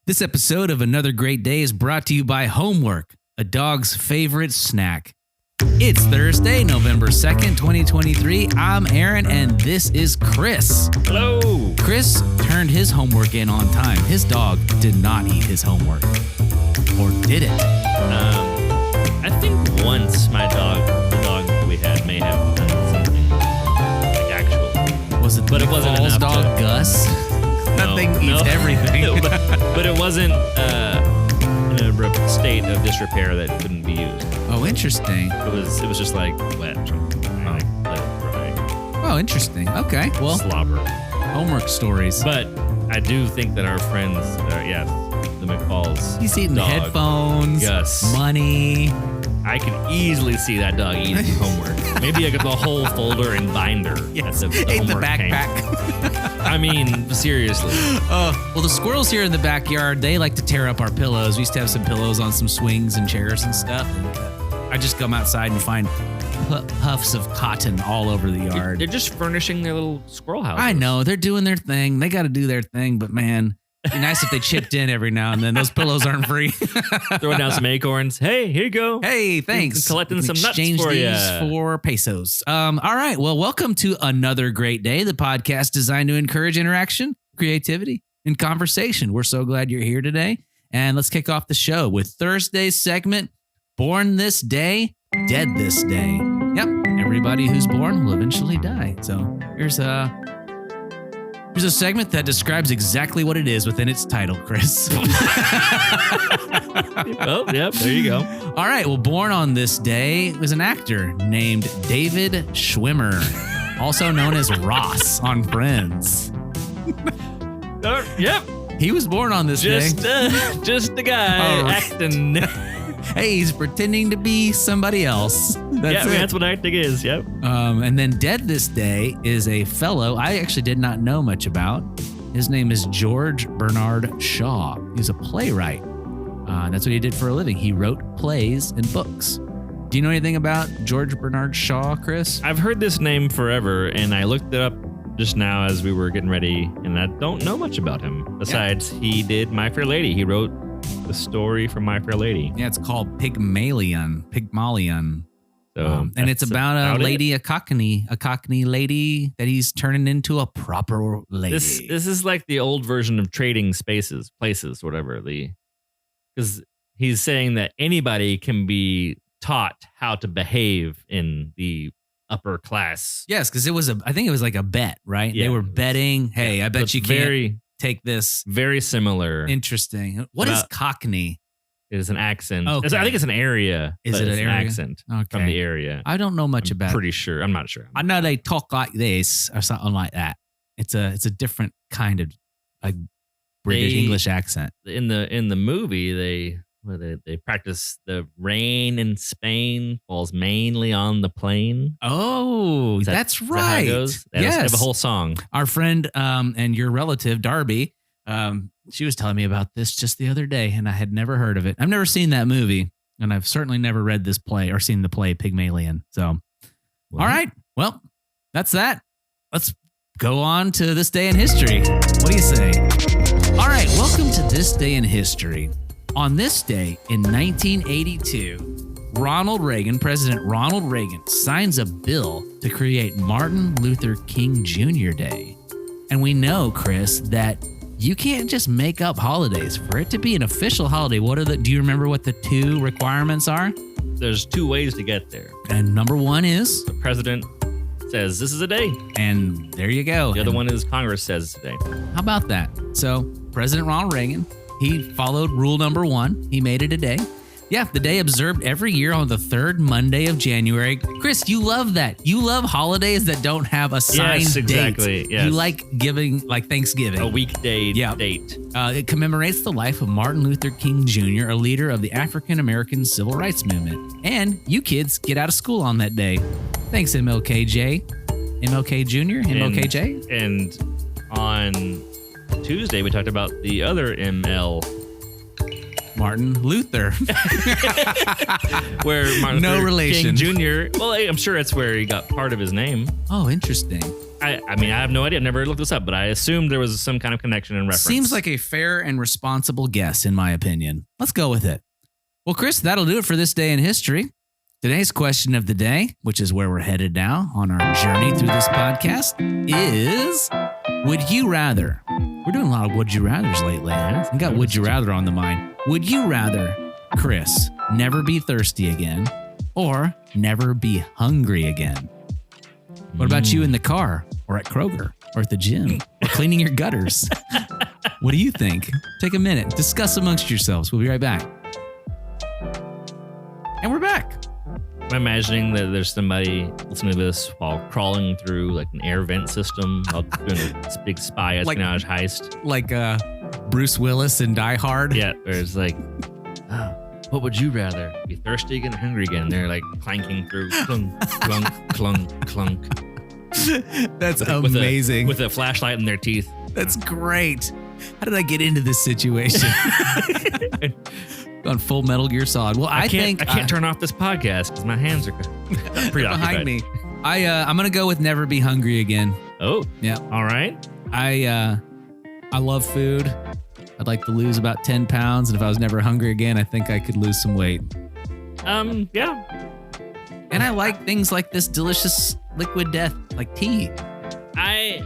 This episode of Another Great Day is brought to you by Homework, a dog's favorite snack. It's Thursday, November 2nd, 2023. I'm Aaron, and this is Chris. Hello. Chris turned his homework in on time. His dog did not eat his homework. Or did it? I think once the dog we had may have done something like actual. Was it But it wasn't Paul's enough dog, to- Gus? That thing eats everything. but it wasn't in a state of disrepair that couldn't be used. Oh, interesting. It was just like wet. Like let it dry. Oh, interesting. Okay. Well, Slobber. homework stories. But I do think that our friends, the McFalls. He's eating dog, headphones, Gus. money. I could easily see that dog eating homework. Maybe like the whole folder and binder. Yes, that the ate the homework came. backpack. I mean, seriously. Well, the squirrels here in the backyard, they like to tear up our pillows. We used to have some pillows on some swings and chairs and stuff. And I just come outside and find puffs of cotton all over the yard. They're just furnishing their little squirrel house. I know, they're doing their thing. They got to do their thing, but man, it'd be nice if they chipped in every now and then. Those pillows aren't free. Throwing down some acorns. Hey, here you go. Hey, thanks. Collecting some nuts Exchange for these ya. for pesos. All right. Well, welcome to Another Great Day, the podcast designed to encourage interaction, creativity, and conversation. We're so glad you're here today. And let's kick off the show with Thursday's segment, Born This Day, Dead This Day. Yep. Everybody who's born will eventually die. So here's a segment that describes exactly what it is within its title, Chris. Oh, yep. There you go. All right. Well, born on this day was an actor named David Schwimmer, also known as Ross on Friends. Yep. He was born on this day. Just the guy Oh. acting. Hey, he's pretending to be somebody else. That's it. That's what acting is. Yep. And then dead this day is a fellow I actually did not know much about. His name is George Bernard Shaw. He's a playwright. That's what he did for a living. He wrote plays and books. Do you know anything about George Bernard Shaw, Chris? I've heard this name forever, and I looked it up just now as we were getting ready, and I don't know much about him. Besides, he did My Fair Lady. He wrote the story from My Fair Lady. Yeah, it's called Pygmalion. So, And it's that's about a lady, it. a Cockney lady that he's turning into a proper lady. This is like the old version of Trading Places, whatever. Because he's saying that anybody can be taught how to behave in the upper class. Yes, because I think it was like a bet, right? Yeah, they were it was- betting, hey, I bet It's you can't very, take this. very similar. Interesting. What is Cockney? It is an accent. Okay. I think it's an area. Is but it it's an area? accent Okay. from the area? I don't know much I'm about it. pretty sure. I'm not sure. I know they talk like this or something like that. It's a different kind of like British English accent. In the movie, they practice the rain in Spain falls mainly on the plain. Oh, Is that- that's is that how right. it goes? They Yes. have a whole song. Our friend and your relative, Darby, she was telling me about this just the other day, and I had never heard of it. I've never seen that movie, and I've certainly never read this play or seen the play Pygmalion. So, all right. Well, that's that. Let's go on to this day in history. What do you say? All right. Welcome to this day in history. On this day in 1982, President Ronald Reagan signs a bill to create Martin Luther King Jr. Day. And we know, Chris, that you can't just make up holidays. For it to be an official holiday, do you remember what the two requirements are? There's two ways to get there. And number one is, The president says this is a day. and there you go. The other And one is Congress says it's a day. How about that? So President Ronald Reagan, he followed rule number one. He made it a day. Yeah, the day observed every year on the third Monday of January. Chris, you love that. You love holidays that don't have a signed Yes, date. exactly. Yes. You like giving, like Thanksgiving. A weekday Yeah. date. It commemorates the life of Martin Luther King Jr., a leader of the African American Civil Rights Movement. And you kids get out of school on that day. Thanks, MLKJ. MLK Jr., MLKJ. And on Tuesday, we talked about the other ML. Martin Luther. Where Martin No Luther relation. King Jr. Well, I'm sure that's where he got part of his name. Oh, interesting. I mean, I have no idea. I've never looked this up, but I assumed there was some kind of connection and reference. Seems like a fair and responsible guess, in my opinion. Let's go with it. Well, Chris, that'll do it for this day in history. Today's question of the day, which is where we're headed now on our journey through this podcast, is would you rather? We're doing a lot of would you rathers lately. Huh? We got would you rather on the mind. Would you rather, Chris, never be thirsty again or never be hungry again? What about you in the car or at Kroger or at the gym or cleaning your gutters? What do you think? Take a minute. Discuss amongst yourselves. We'll be right back. And we're back. I'm imagining that there's somebody listening to this while crawling through like an air vent system while doing this big spy espionage heist. Like Bruce Willis in Die Hard. Yeah, where it's like, oh, what would you rather? Be thirsty again or hungry again? They're like clanking through clunk, clunk, clunk, clunk. That's amazing. With a flashlight in their teeth. That's great. How did I get into this situation? On full Metal Gear Solid. Well, I can't turn off this podcast because my hands are preoccupied. Behind me. I'm gonna go with never be hungry again. Oh, yeah. All right. I love food. I'd like to lose about 10 pounds, and if I was never hungry again, I think I could lose some weight. Yeah. And I like things like this delicious liquid death, like tea. I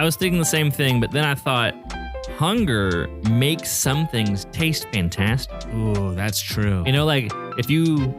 was thinking the same thing, but then I thought hunger makes some things taste fantastic. Ooh, that's true. You know, like if you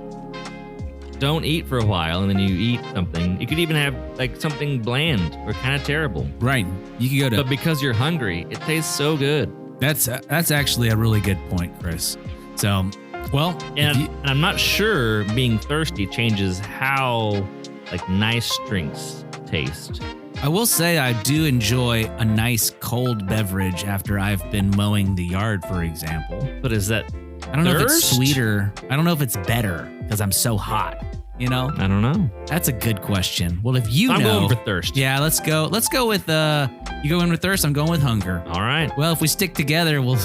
don't eat for a while and then you eat something, you could even have like something bland or kind of terrible. Right. You could go to. But because you're hungry, it tastes so good. That's actually a really good point, Chris. So, well, and I'm not sure being thirsty changes how like nice drinks taste. I will say I do enjoy a nice cold beverage after I've been mowing the yard, for example. But is that I don't know if it's sweeter. I don't know if it's better because I'm so hot. You know? I don't know. That's a good question. Well, if you know, I'm going for thirst. Yeah, let's go. Let's go with you go in with thirst. I'm going with hunger. All right. Well, if we stick together, we'll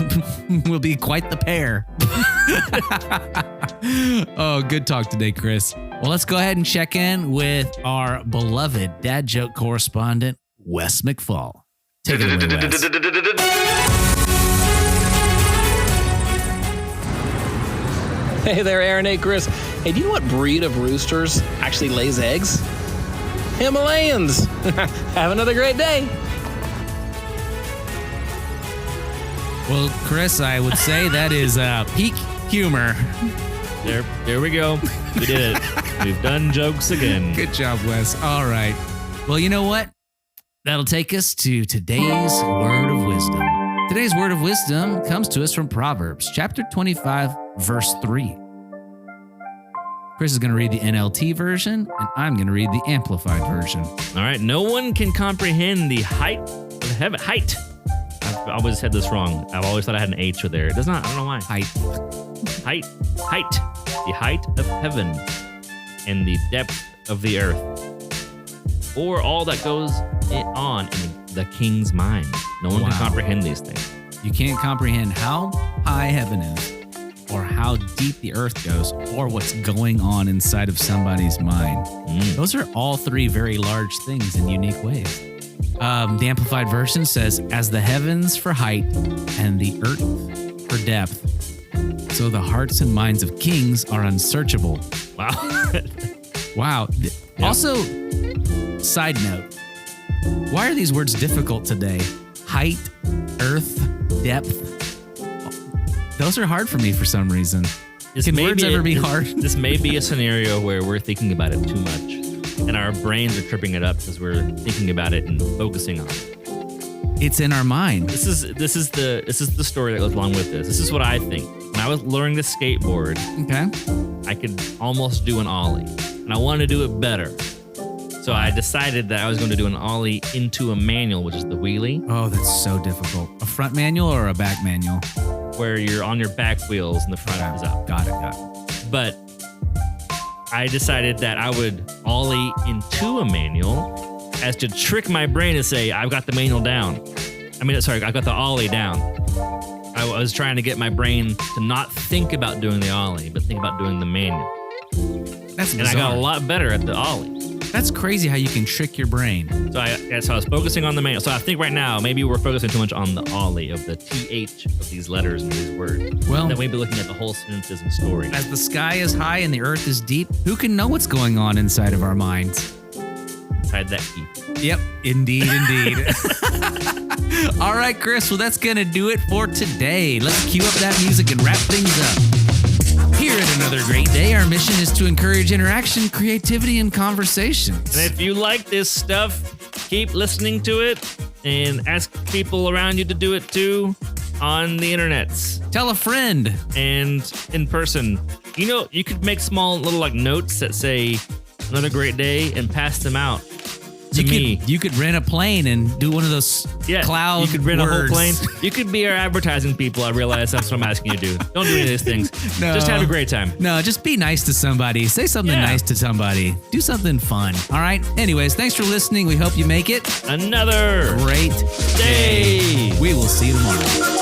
be quite the pair. Oh, good talk today, Chris. Well, let's go ahead and check in with our beloved dad joke correspondent, Wes McFall. Take it away, Wes. Hey there, Aaron. Hey, Chris. Hey, do you know what breed of roosters actually lays eggs? Himalayans. Have another great day. Well, Chris, I would say that is peak humor. There we go. We did it. We've done jokes again. Good job, Wes. All right. Well, you know what? That'll take us to today's word of wisdom. Today's word of wisdom comes to us from Proverbs, chapter 25, verse 3. Chris is going to read the NLT version, and I'm going to read the Amplified version. All right. No one can comprehend the height of heaven. Height. I've always said this wrong. I've always thought I had an H with there. It does not. I don't know why. Height. The height of heaven and the depth of the earth, or all that goes on in the king's mind. No one can comprehend these things. You can't comprehend how high heaven is, or how deep the earth goes, or what's going on inside of somebody's mind. Those are all three very large things in unique ways. The Amplified version says, as the heavens for height and the earth for depth, so the hearts and minds of kings are unsearchable. Wow. Wow. Yeah. Also, side note, why are these words difficult today? Height, earth, depth. Those are hard for me for some reason. Can words ever be hard? This may be a scenario where we're thinking about it too much, and our brains are tripping it up because we're thinking about it and focusing on it. It's in our mind. This is the story that goes along with this. This is what I think. When I was learning to skateboard, Okay. I could almost do an ollie, and I wanted to do it better. So I decided that I was going to do an ollie into a manual, which is the wheelie, Oh, that's so difficult. A front manual or a back manual? where you're on your back wheels and the front is up. Got it. But I decided that I would ollie into a manual as to trick my brain to say, I've got the manual down. I got the ollie down. I was trying to get my brain to not think about doing the ollie, but think about doing the manual. That's And I got a lot better at the ollie. That's crazy how you can trick your brain. So I was focusing on the manual. So I think right now maybe we're focusing too much on the ollie of the TH of these letters and these words. Well, Then we'd be looking at the whole sentences and story. as the sky is high and the earth is deep, who can know what's going on inside of our minds? Inside that key. Yep, indeed. All right, Chris, well, that's going to do it for today. Let's cue up that music and wrap things up. Here at Another Great Day, our mission is to encourage interaction, creativity, and conversations. And if you like this stuff, keep listening to it and ask people around you to do it too on the internets Tell a friend. and in person. You know, you could make small little like notes that say another great day and pass them out to me. You could rent a plane and do one of those cloud you could rent words. a whole plane. You could be our advertising people. I realize that's what I'm asking you to do. Don't do any of these things. No. Just have a great time. No, just be nice to somebody. Say something Yeah. nice to somebody. Do something fun. All right? Anyways, thanks for listening. We hope you make it Another great day. We will see you tomorrow.